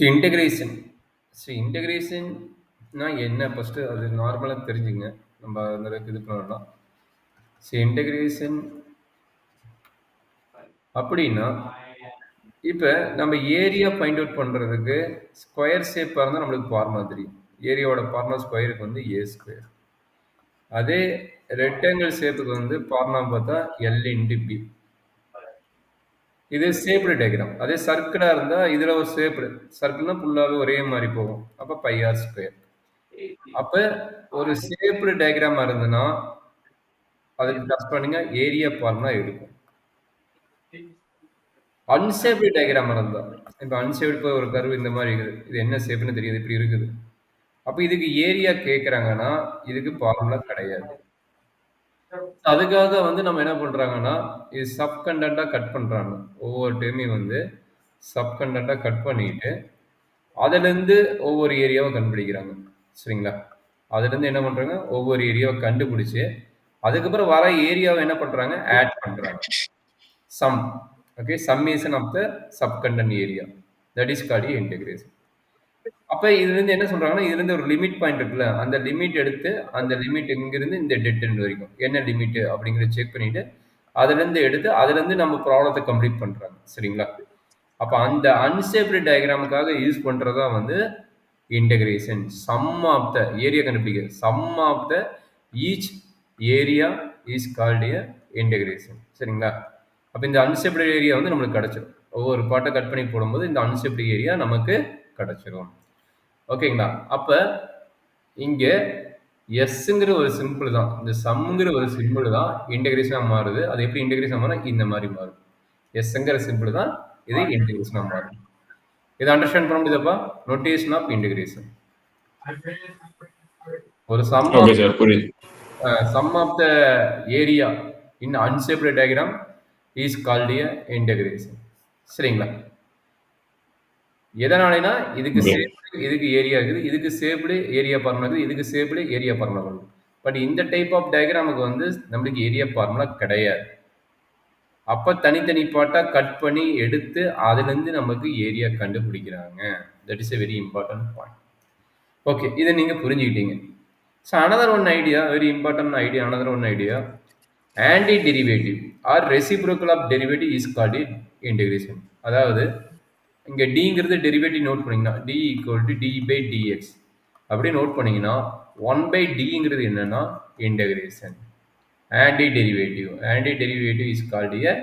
Integration இன்டகிரேஷன்னா என்ன first அது நார்மலாக தெரிஞ்சுங்க. நம்ம அந்த அளவுக்கு இது பண்ண வேண்டாம். இன்டகிரேஷன் அப்படின்னா இப்போ நம்ம ஏரியா ஃபைண்ட் அவுட் பண்ணுறதுக்கு ஸ்கொயர் ஷேப்பாக இருந்தால் நம்மளுக்கு ஃபார்முலா தெரியும். ஏரியாவோட ஃபார்முலா ஸ்கொயருக்கு வந்து ஏ ஸ்கொயர். அதே ரெக்டாங்கிள் ஷேப்புக்கு வந்து ஃபார்முலா பார்த்தா எல் இன்ட்டு பி. இது ஷேப்டு டயக்ராம். அதே சர்க்கிளாக இருந்தால் இதில் ஒரு ஷேப்டு சர்க்கிள்னா ஃபுல்லாகவே ஒரே மாதிரி போகும். அப்போ பை ஆர் ஸ்கொயர். அப்போ ஒரு ஷேப்டு டயக்ராமாக இருந்ததுன்னா அதுக்கு டச் பண்ணுங்க ஏரியா ஃபார்முலா எடுக்கும். அன்ஷேப்டு டயக்ராம் இருந்தா இப்போ அன்ஷேப்டு ஒரு கர்வ் இந்த மாதிரி இருக்குது. இது என்ன ஷேப்னு தெரியுது, இப்படி இருக்குது. அப்போ இதுக்கு ஏரியா கேட்குறாங்கன்னா இதுக்கு ஃபார்முலா கிடையாது. அதுக்காக வந்து நம்ம என்ன பண்றாங்கன்னா இது சப் கண்டென்ட்டாக கட் பண்றாங்க. ஒவ்வொரு டைமையும் வந்து சப் கண்டென்ட்டாக கட் பண்ணிட்டு அதுலேருந்து ஒவ்வொரு ஏரியாவை கண்டுபிடிக்கிறாங்க. சரிங்களா? அதுலேருந்து என்ன பண்றாங்க, ஒவ்வொரு ஏரியாவை கண்டுபிடிச்சு அதுக்கப்புறம் வர ஏரியாவை என்ன பண்றாங்க, ஆட் பண்றாங்க. Sum. Okay, summation of the sub content area. That is called integration. அப்போ இதுலேருந்து என்ன சொல்றாங்கன்னா, இதுலேருந்து ஒரு லிமிட் பாயிண்ட் இருக்குல்ல, அந்த லிமிட் எடுத்து அந்த லிமிட் இங்கிருந்து இந்த டெட் எண்ட் வரைக்கும் என்ன லிமிட் அப்படிங்கிறத செக் பண்ணிட்டு அதுலேருந்து எடுத்து அதுலேருந்து நம்ம ப்ராப்ளத்தை கம்ப்ளீட் பண்ணுறாங்க. சரிங்களா? அப்போ அந்த அன்ஷேப்டு டயக்ராமுக்காக யூஸ் பண்ணுறதா வந்து integration. Sum of the area கண்டுபிடிக்கிறது. Sum of the each area is called a integration. சரிங்களா? அப்போ இந்த அன்ஷேப்டு ஏரியா வந்து நம்மளுக்கு கிடச்சிடும். ஒவ்வொரு பாட்டை கட் பண்ணி போடும்போது இந்த அன்ஷேப்டு ஏரியா நமக்கு கிடச்சிடும். ஓகேங்களா? அப்போ இங்கே எஸ்ங்கிற ஒரு சிம்பிள் தான், இந்த சம்ங்கிற ஒரு சிம்பிள் தான் இன்டகிரேஷனாக மாறுது. அது எப்படி இன்டகிரேஷன் மாறும், இந்த மாதிரி மாறும். எஸ்ங்கிற சிம்பிள் தான் இது இன்டகிரேஷனாக மாறும். இது அண்டர்ஸ்டாண்ட் பண்ண முடியுதாப்பா? Notation of integration. ஒரு sum of the area in unshaped diagram is called a integration. சரிங்களா? எதனாலனா இதுக்கு ஷேப்டு, இதுக்கு ஏரியா இருக்குது, இதுக்கு ஷேப்டு ஏரியா ஃபார்முலா இருக்குது, இதுக்கு ஷேப்டு ஏரியா ஃபார்முலா இருக்குது. பட் இந்த டைப் ஆஃப் டயக்ராமுக்கு வந்து நம்மளுக்கு ஏரியா ஃபார்முலா கிடையாது. அப்போ தனித்தனி பாட்டாக கட் பண்ணி எடுத்து அதுலேருந்து நமக்கு ஏரியா கண்டுபிடிக்கிறாங்க. That is a very important point. Okay, இதை நீங்கள் புரிஞ்சுக்கிட்டீங்க. So another one idea, very important idea, another one idea, anti derivative or reciprocal of derivative is called integration. அதாவது இங்கே டிங்கிறது டெரிவேட்டிவ் நோட் பண்ணிங்கன்னா D equal to D by DX அப்படி note பண்ணிங்கன்னா 1/dங்கிறது என்னன்னா integration. Anti derivative is called a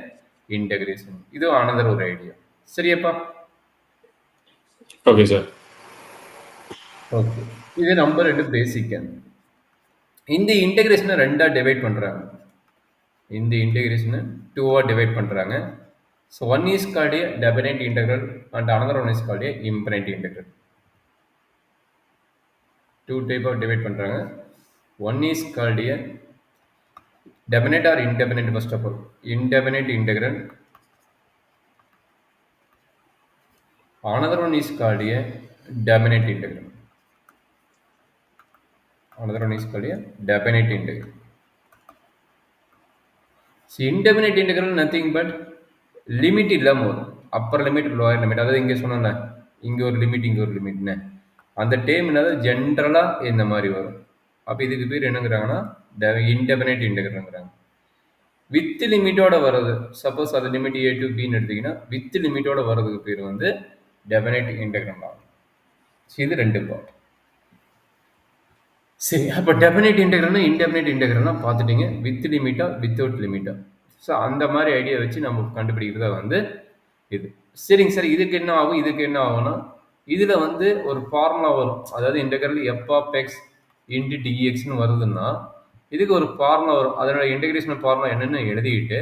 integration. இது another ஒரு ஐடியா. சரியாப்பா? Okay sir. ஓகே, இது நம்பர் 2 பேசிக். இந்த இன்டகிரேஷனை ரெண்டாக டிவைட் பண்ணுறாங்க. இந்த இன்டகிரேஷனை 2ஆக டிவைட் பண்ணுறாங்க. So one is called a definite integral and another one is called a infinite integral. Two type of divide பண்றாங்க. One is called a definite or indefinite. First of all, indefinite integral. Another one is called a definite integral. Another one is called a definite integral. See, indefinite integral nothing but limit இல்லாம வரும். upper limit lower limit. அதாவது இங்கே சொன்னோம்ல, இங்கே ஒரு limit இங்கே ஒரு லிமிட்னு, அந்த டேர்ம்னால ஜென்ரலாக இந்த மாதிரி வரும். அப்போ இதுக்கு பேர் என்னங்கிறாங்கன்னா இன்டெபினைட் இன்டெகிரல்ங்கிறாங்க. வித் லிமிட்டோட வர்றது, சப்போஸ் அது லிமிட் ஏ டு பின்னு எடுத்திங்கன்னா வித் லிமிட்டோட வர்றதுக்கு பேர் வந்து டெபினைட் இன்டெகிரல் ஆகும். இது ரெண்டு பார்ட். சரி, அப்போ டெபினைட் இன்டெகிரல்னா இன்டெபினைட் இன்டெகிரல்னா பார்த்துட்டீங்க, வித் லிமிட்டா வித்தவுட் லிமிட்டா. ஸோ அந்த மாதிரி ஐடியா வச்சு நம்ம கண்டுபிடிக்கிறதா வந்து இது. சரிங்க சார், இதுக்கு என்ன ஆகும், இதுக்கு என்ன ஆகும்னா இதில் வந்து ஒரு ஃபார்முலா வரும். அதாவது integral F of X into டிஎக்ஸ்னு வருதுன்னா இதுக்கு ஒரு ஃபார்முலா வரும். அதனோட இன்டெகிரேஷன் ஃபார்முலா என்னென்னு எழுதிட்டு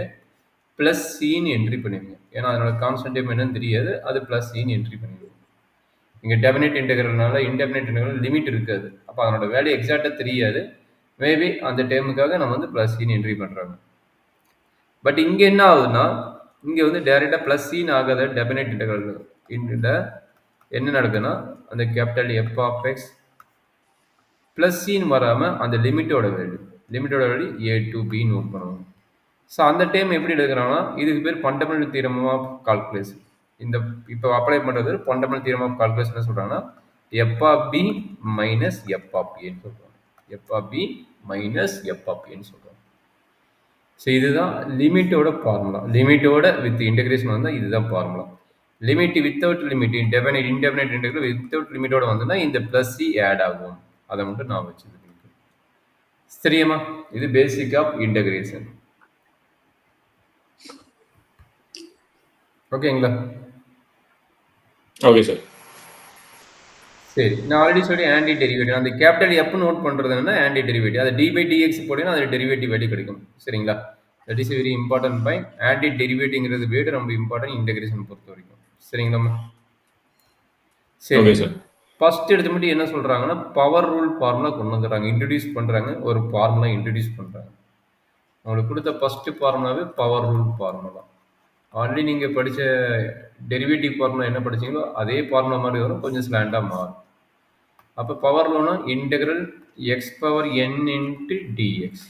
ப்ளஸ் சின்னு என்ட்ரி பண்ணிடுங்க. ஏன்னா அதனோட கான்ஸ்டன்ட் டைம் என்னன்னு தெரியாது, அது ப்ளஸ் சின்னு என்ட்ரி பண்ணிடுங்க. இங்கே டெபினைட் இன்டெகிரல்னால இன்டெபினைட் இன்டெகிரல் லிமிட் இருக்காது. அப்போ அதனோட வேல்யூ எக்ஸாக்டாக தெரியாது. மேபி அந்த டைமுக்காக நம்ம வந்து ப்ளஸ் சின்னு என்ட்ரி பண்ணுறாங்க. பட் இங்கே என்ன ஆகுதுன்னா இங்கே வந்து டைரெக்டாக ப்ளஸ் சின்னு ஆகாத டெபினைட் இன்டெகிரல் என்ன நடக்குதுன்னா அந்த capital F of X plus சின்னு வராமல் அந்த லிமிட்டோட வேல்யூ ஏ டு பின்னு நோட் பண்ணுவாங்க. ஸோ அந்த டைம் எப்படி எடுக்கிறாங்கன்னா இதுக்கு பேர் ஃபண்டமெண்டல் தியரம் ஆஃப் கால்குலேஷன். இந்த இப்போ அப்ளை பண்ணுறது ஃபண்டமெண்டல் தியரம் ஆஃப் கால்குலஸ் என்ன சொல்கிறாங்கன்னா F of B minus F of ஏன்னு சொல்கிறாங்க. F of B minus F of ஏன்னு சொல்கிறாங்க. ஸோ இதுதான் லிமிட்டோட ஃபார்முலா. லிமிட்டோட வித் இன்டெகிரேஷன் வந்தால் இதுதான் formula. Limit without limit indefinite integral without லிமிட்டோட வந்ததுன்னா இந்த ப்ளஸ் சி ஆட் ஆகும். அதை மட்டும் நான் வச்சுருக்கேன். சரியாம்மா? இது பேசிக் ஆஃப் இன்டெகிரேஷன். ஓகேங்களா? Okay sir. சரி, நான் ஆல்ரெடி சொல்லி ஆன்டி டெரிவேட்டிவ் அந்த கேபிட்டல் எப் நோட் பண்ணுறதுன்னா ஆன்டி டெரிவேட்டிவ். அது டி பை டிஎக்ஸ் போட்டீங்கன்னா அது டெரிவேட்டிவ் வேல்யூ கிடைக்கும். சரிங்களா? That is very important point. Anti டெரிவேட்டிவ்ங்கிறது வேர்டு ரொம்ப இம்பார்ட்டன்ட் இன்டெகிரேஷன் பொறுத்த வரைக்கும். சரிங்களாம்மா? சரி, ஓகே சார். ஃபர்ஸ்ட் எடுத்து மட்டும் என்ன சொல்றாங்கன்னா பவர் ரூல் ஃபார்முலா கொண்டு வந்துடுறாங்க, இன்ட்ரடியூஸ் பண்றாங்க. ஒரு ஃபார்முலா இன்ட்ரடியூஸ் பண்றாங்க. உங்களுக்கு கொடுத்த ஃபர்ஸ்ட் ஃபார்முலாவே பவர் ரூல் ஃபார்முலா. ஆல்ரெடி நீங்க படிச்ச டெரிவேட்டிவ் ஃபார்முலா என்ன படிச்சீங்களோ அதே ஃபார்முலா மாதிரி வரும், கொஞ்சம் ஸ்லாண்டா மாறும். அப்போ power ரூல்னா integral X power n into dx.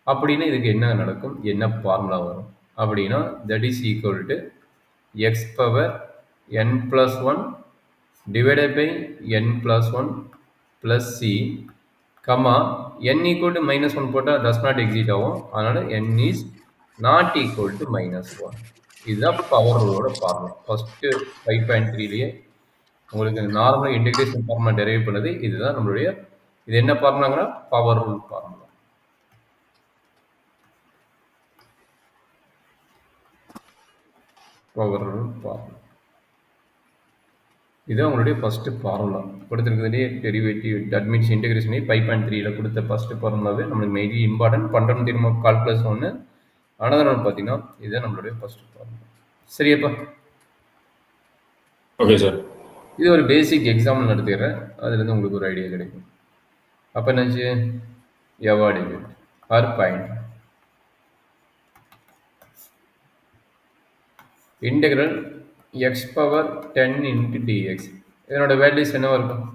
அப்படின்னா இதுக்கு என்ன நடக்கும், என்ன ஃபார்முலா வரும் அப்படின்னா that is equal to X power n plus one divided by n plus 1 plus c, comma n equal to minus 1 போட்டால் does not exist ஆகும். அதனால n is not equal to minus 1. இதுதான் பவர் ரூலோட ஃபார்முலா. ஃபர்ஸ்ட் 5.3லேயே உங்களுக்கு normal integration formula derive பண்ணது இதுதான் நம்மளுடைய. இது என்ன ஃபார்முலாங்கன்னா power rule formula. Power rule formula இதுதான் உங்களுடைய ஃபர்ஸ்ட் ஃபார்முலா. கொடுத்துருக்கிறதுலே டெரிவேட்டிவ் தட் மீன்ஸ் இன்டெகிரேஷன் 5.3ல கொடுத்த ஃபர்ஸ்ட் ஃபார்முலாவே நம்மளுக்கு மெயின்லி இம்பார்ட்டன்ட். பண்டம் திரும்ப கால்குலஸ் ஒன்று அனதர் ஒன்று பார்த்தீங்கன்னா இதுதான் நம்மளுடைய ஃபர்ஸ்ட் ஃபார்முலா. சரியாப்பா? Okay sir. இது ஒரு பேசிக் எக்ஸாம்பிள் நடத்திடுறேன், அதுலேருந்து உங்களுக்கு ஒரு ஐடியா கிடைக்கும். அப்போ என்னாச்சு, எவார்டு or point integral X power 10 into DX. இதனோட வேல்யூஸ் என்னவா இருக்கும்?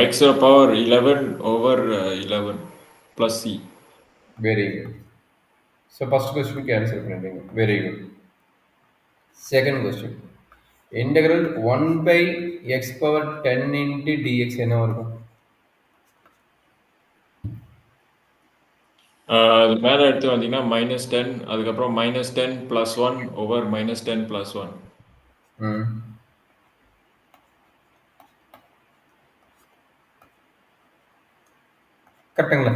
x power 11 over 11 plus c. Very good. So first question க்கு ஆன்சர் பண்ணிட்டீங்க. Very good. Second question. Integral 1 by x power 10 into dx என்ன இருக்கும்? அது மேலே எடுத்து வந்தீங்கன்னா -10, அதுக்கப்புறம் -10 plus 1 over -10 plus 1. கரெக்டுங்களா?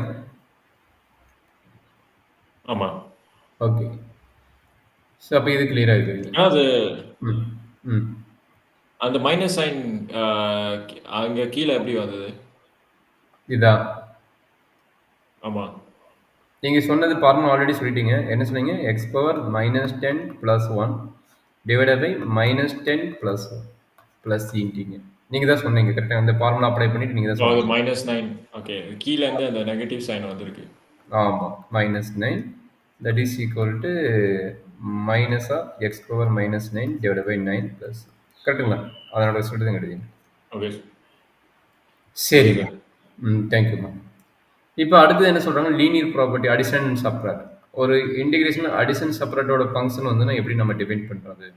ஆமாம். ஓகே. ஸோ அப்போ இது கிளியராக இருக்குது. அது ம் அந்த மைனஸ் சைன் அங்கே கீழே எப்படி வந்தது? இதான். ஆமாம். நீங்கள் சொன்னது ஃபார்முலா ஆல்ரெடி சொல்லிட்டீங்க. என்ன சொன்னீங்க? X power -10 + 1 divided by -10 + 1 plus சின்ட்டிங்க. நீங்கள் தான் சொன்னீங்க கரெக்டாக. அந்த ஃபார்முலா அப்ளை பண்ணிட்டு நீங்கள் தான் அது சொன்னீங்க. -9. ஓகே, கீழேருந்து அந்த நெகட்டிவ் சைன் வந்திருக்கு. ஆமாம், -9 that is equal to minus of x power -9 divide by 9 plus. கரெக்டுங்களா? அதனோட ரிசல்ட் தான் கிடையாது. ஓகே சரி. தேங்க்யூம்மா. இப்போ அடுத்தது என்ன சொல்கிறாங்க, linear property addition and subtract. ஒரு இன்டிகிரேஷன் அடிஷன் சப்ராக்டோட ஃபங்க்ஷன் வந்து நான் எப்படி நம்ம டிஃபைன் பண்ணுறது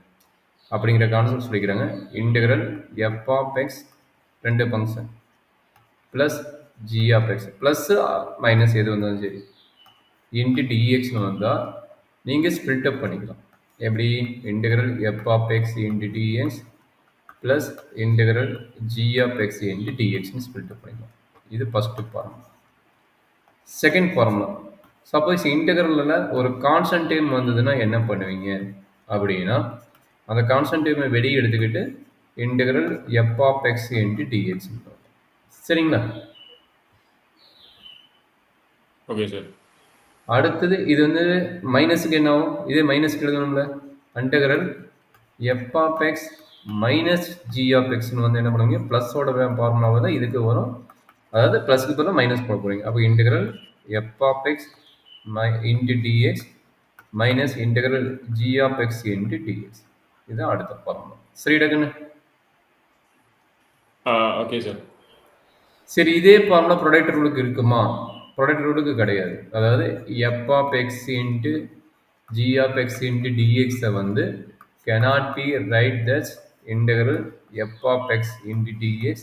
அப்படிங்கிற கான்செப்ட் சொல்லிக்கிறாங்க. இன்டெகிரல் எஃப் ஆஃப் எக்ஸ் ரெண்டு function plus g of X plus minus எது வந்தாலும் சரி இன்ட்டு டிஎக்ஸ்னு வந்தால் நீங்கள் ஸ்ப்ளிட் அப் பண்ணிக்கலாம். எப்படி? Integral F of x into d x plus integral g of x into டிஎக்ஸ்னு ஸ்ப்ளிட் அப் பண்ணிக்கலாம். இது first formula. Second formula, suppose இன்டெகிரலில் ஒரு கான்ஸ்டன்ட் டேர்ம் வந்ததுன்னா என்ன பண்ணுவீங்க அப்படின்னா அந்த கான்ஸ்டன்ட் டேர்மை வெளியே எடுத்துக்கிட்டு integral F of x into d x. சரிங்களா? Okay sir. அடுத்தது இது வந்து மைனஸுக்கு என்ன ஆகும்? இதே மைனஸ்க்கு எழுதணும்ல, integral F of x minus g of எக்ஸ்னு வந்து என்ன பண்ணுவீங்க, ப்ளஸோட ஃபார்முலாவை தான் இதுக்கு வரும். அதாவது ப்ளஸ்க்கு பதிலாக மைனஸ் போட போகிறீங்க. அப்போ integral F of x into d x minus integral g of x into d x. இதுதான் அடுத்த ஃபார்முலா. சரி டக்குன்னு. Okay sir. சரி, இதே ஃபார்முலா ப்ரொடக்ட் ரூலுக்கு இருக்குமா? ப்ரொடக்ட் ரூலுக்கு கிடையாது. அதாவது f of x into g of x into dx வந்து cannot be write as integral f of x into dx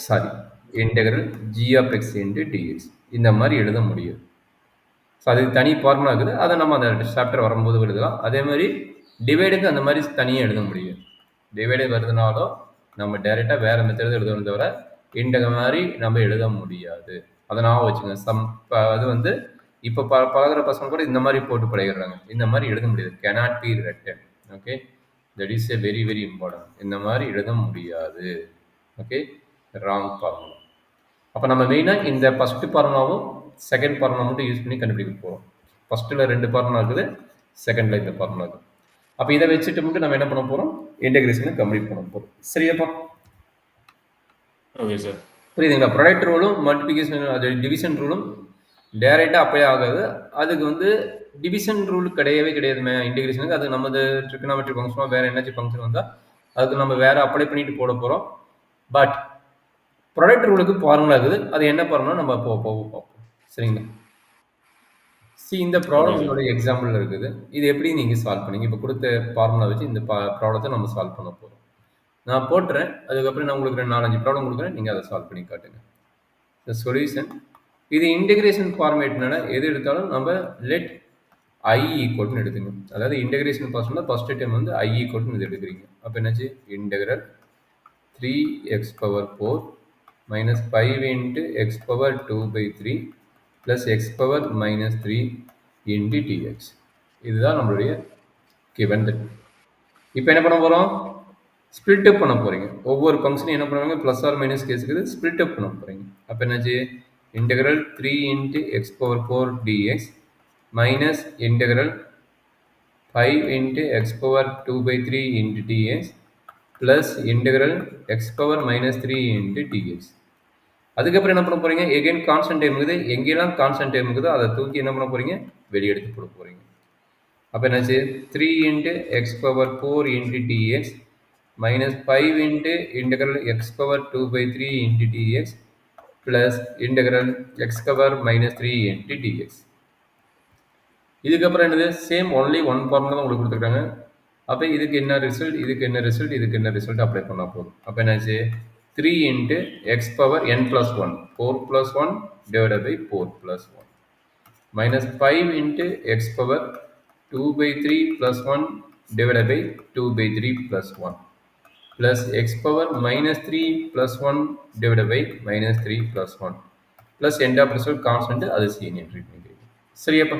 sorry integral g of x into dx இந்த மாதிரி எழுத முடியும். ஸோ அதுக்கு தனி ஃபார்முலா இருக்குது, அதை நம்ம அந்த சாப்டர் வரும்போது எழுதலாம். அதே மாதிரி டிவைடுக்கு அந்த மாதிரி தனியாக எழுத முடியும். டிவைடு வருதுனாலும் நம்ம டைரெக்டாக வேறு மெத்தட் எழுதணும் தவிர இந்த மாதிரி நம்ம எழுத முடியாது. அதை நான் வச்சுங்க. அது வந்து இப்போ பழகிற பசங்க கூட இந்த மாதிரி போட்டு பழகிடுறாங்க. இந்த மாதிரி எழுத முடியாது. cannot be written. Okay, that is a very very important. இந்த மாதிரி எழுத முடியாது. Okay, wrong formula. அப்போ நம்ம மெயினாக இந்த ஃபஸ்ட்டு ஃபார்முலாவும் செகண்ட் ஃபார்முலா மட்டும் யூஸ் பண்ணி கண்டுபிடிக்க போகிறோம். ஃபஸ்ட்டில் 2 ஃபார்முலா இருக்குது, செகண்டில் இந்த ஃபார்முலா இருக்குது. அப்போ இதை வச்சுட்டு மட்டும் நம்ம என்ன பண்ண போகிறோம், இன்டெகிரேஷனை கம்ப்ளீட் பண்ண போகிறோம். சரியாப்பா? Okay sir. புரியுதுங்களா? ப்ராடக்ட் ரூலும் மல்டிபிகேஷன் அது டிவிஷன் ரூலும் டேரெக்டாக அப்ளை ஆகாது. அதுக்கு வந்து டிவிஷன் ரூல் கிடையவே கிடையாதுமே இன்டெகிரேஷனுக்கு. அது நமது ட்ரிகனாமெட்ரிக் ஃபங்க்ஷனோ வேறு எனர்ஜி ஃபங்க்ஷன் வந்தால் அதுக்கு நம்ம வேறு அப்ளை பண்ணிட்டு போட போகிறோம். பட் ப்ராடக்ட் ரூலுக்கு ஃபார்முலா இருக்குது. அது என்ன ஃபார்முலா நம்ம பார்ப்போம். சரிங்களா? இந்த ப்ராப்ளம் உங்களோட எக்ஸாம்பிள் இருக்குது. இது எப்படி நீங்கள் சால்வ் பண்ணீங்க? இப்போ கொடுத்த ஃபார்முலா வச்சு இந்த ப்ராப்ளத்தை நம்ம சால்வ் பண்ண போகிறோம். நான் போட்டுறேன். அதுக்கப்புறம் நான் உங்களுக்கு 4-5 ப்ராப்ளம் கொடுக்குறேன். நீங்கள் அதை சால்வ் பண்ணி காட்டுங்க. The solution. இது இன்டெகிரேஷன் ஃபார்மேட்னால எது எடுத்தாலும் நம்ம லெட் ஐ ஈக்குவல்னு எடுத்துக்கணும். அதாவது இன்டெகிரேஷன் ப்ராசஸ்ல ஃபர்ஸ்ட் டைம் வந்து ஐ ஈக்குவல்னு இது எடுக்கிறீங்க. அப்போ என்னாச்சு? Integral 3x⁴ minus 5 into x⁴2/3 plus x⁻³ into dx. இதுதான் நம்மளுடைய given. இப்போ என்ன பண்ண போகிறோம்? ஸ்பிளிட் அப் பண்ண போகிறீங்க. ஒவ்வொரு ஃபங்க்ஷனையும் என்ன பண்ணுவாங்க? ப்ளஸ் ஆர் மைனஸ் கேஸுக்கு ஸ்பிளிட் அப் பண்ண போகிறீங்க. அப்போ என்னாச்சு? Integral 3 into x⁴ dx minus integral 5 into x⁴2/3 into dx plus integral x⁻³ into dx. அதுக்கப்புறம் என்ன பண்ண போறீங்க? எகைன் கான்ஸ்டன்ட் டைம் இருக்குது. எங்கெல்லாம் கான்ஸ்டன்ட் டைம் இருக்குதோ அதை தூக்கி என்ன பண்ண போறீங்க? வெளியே எடுத்து போட போறீங்க. அப்போ என்னாச்சு? 3 into x⁴ into dx minus 5 into integral x⁴2/3 into dx plus integral x⁻³ into dx. இதுக்கப்புறம் என்னது? சேம் ஒன்லி ஒன் ஃபார்முலா தான் உங்களுக்கு கொடுத்துருக்காங்க. அப்போ இதுக்கு என்ன ரிசல்ட், இதுக்கு என்ன ரிசல்ட், இதுக்கு என்ன ரிசல்ட் அப்ளை பண்ணால் போதும். அப்போ என்னாச்சு? 3 into x⁻n+1 4 + 1 divided by 4 + 1 minus 5 into x⁻2/3 + 1 divided by 2/3 + 1 plus x⁻³ + 1 divided by -3 + 1 plus end of result constant அது சீன் என்ட்ரி பண்ணிக்கிறீங்க. சரியாப்பா?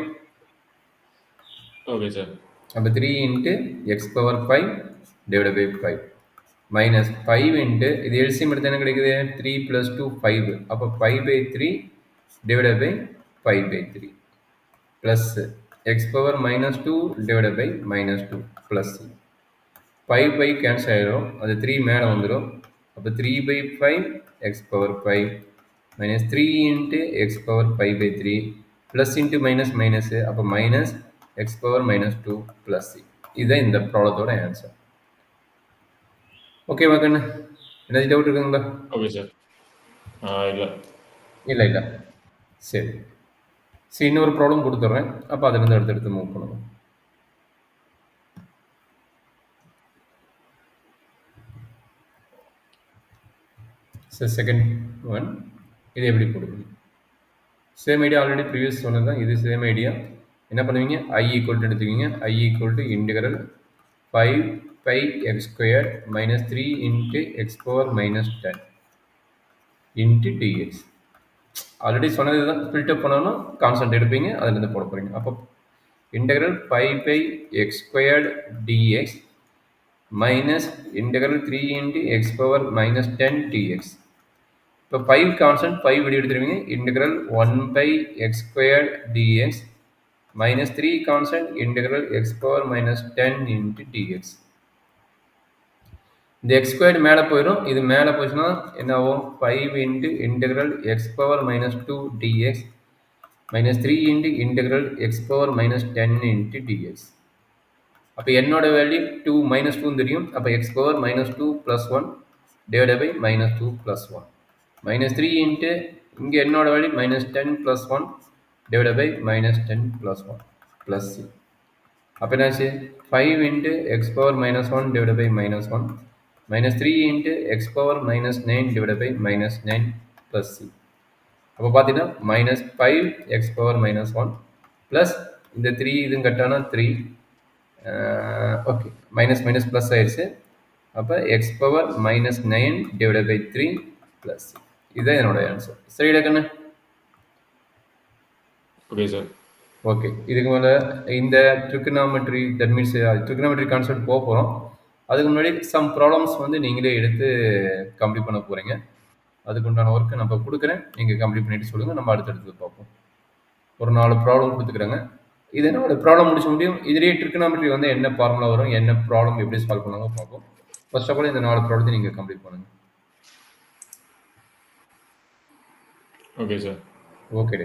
Okay sir. அப்போ 3 into x⁻5 divided by 5 minus 5 into இது எல்சிஎம் எடுத்து என்ன கிடைக்குது? 3 + 2 5. அப்போ 5/3 divided by 5/3 plus x⁻−2 divided by -2 plus 5 cancel ஆகிடும். அது 3 மேலே வந்துடும். அப்போ 3/5 x⁻5 minus 3 into x⁻5/3 plus into minus minus அப்போ minus x⁻−2 plus c. இதுதான் இந்த ப்ராப்ளத்தோட ஆன்சர். ஓகேவா கண்ணு? என்ன டவுட் இருக்குங்களா? Okay sir. இல்லை சரி. இன்னொரு ப்ராப்ளம் கொடுத்துட்றேன். அப்போ அதுலேருந்து அடுத்தடுத்து மூவ் பண்ணுவோம். செகண்ட் ஒன் இது எப்படி போடுவீங்க? சேம் ஐடியா, ஆல்ரெடி ப்ரீவியஸ் சொன்னது தான். இது சேம் ஐடியா. என்ன பண்ணுவீங்க? ஐ ஈக்குவல் எடுத்துக்கிங்க. I equal to integral 5πx² - 3 into x⁻−10 into dx. Already சொன்னது தான். ஸ்பிளிட் அப் பண்ணணும், கான்ஸ்டன்ட் எடுப்பீங்க, அதுலேருந்து போட போகிறீங்க. அப்போ integral 5πx² dx minus integral 3 into x⁻−10 dx. இப்போ 5 கான்ஸ்டன்ட், 5 வெளியே எடுத்துருவீங்க. Integral 1/x² dx minus 3 constant integral x⁻−10 into dx. இந்த x² மேலே போயிடும். இது மேலே போச்சுன்னா என்ன ஆகும்? 5 into integral x⁻−2 dx minus 3 into integral x⁻−10 into dx. அப்போ என்னோட வேல்யூ 2 -2 தெரியும். அப்போ x⁻−2 + 1 divided by -2 + 1 minus 3 into இங்கே என்னோட value -10 + 1 divided by minus 10 plus 1 plus c. அப்போ என்னாச்சு 5 into x power minus 1 divided by minus 1 minus 3 into x power minus 9 divided by minus 9 plus c. அப்போ பார்த்தீங்கன்னா minus 5 x power minus 1 plus இந்த 3 இதுவும் கட்டானா 3 okay minus minus plus ஆயிடுச்சு. அப்போ x power minus 9 divided by 3 plus c. இதுதான் என்னோட answer. சரிடா கண்ணு? Okay sir. ஓகே, இதுக்கு மேலே இந்த trigonometry that means trigonometry concept போக போகிறோம். அதுக்கு முன்னாடி சம் ப்ராப்ளம்ஸ் வந்து நீங்களே எடுத்து கம்ப்ளீட் பண்ண போகிறீங்க. அதுக்கு உண்டான ஒர்க்கை நம்ம கொடுக்குறேன், நீங்கள் கம்ப்ளீட் பண்ணிட்டு சொல்லுங்கள், நம்ம அடுத்தடுத்து பார்ப்போம். ஒரு 4 ப்ராப்ளம் கொடுத்துக்குறாங்க. இது என்னோட ப்ராப்ளம் முடிச்ச முடியும். இதுலேயே ட்ரிகனாமெட்ரி வந்து என்ன ஃபார்முலா வரும், என்ன ப்ராப்ளம் எப்படி சால்வ் பண்ணுவாங்க பார்ப்போம். ஃபர்ஸ்ட் ஆஃப் ஆல் இந்த 4 ப்ராப்ளத்தை நீங்கள் கம்ப்ளீட் பண்ணுங்கள். Okay sir. ஓகே.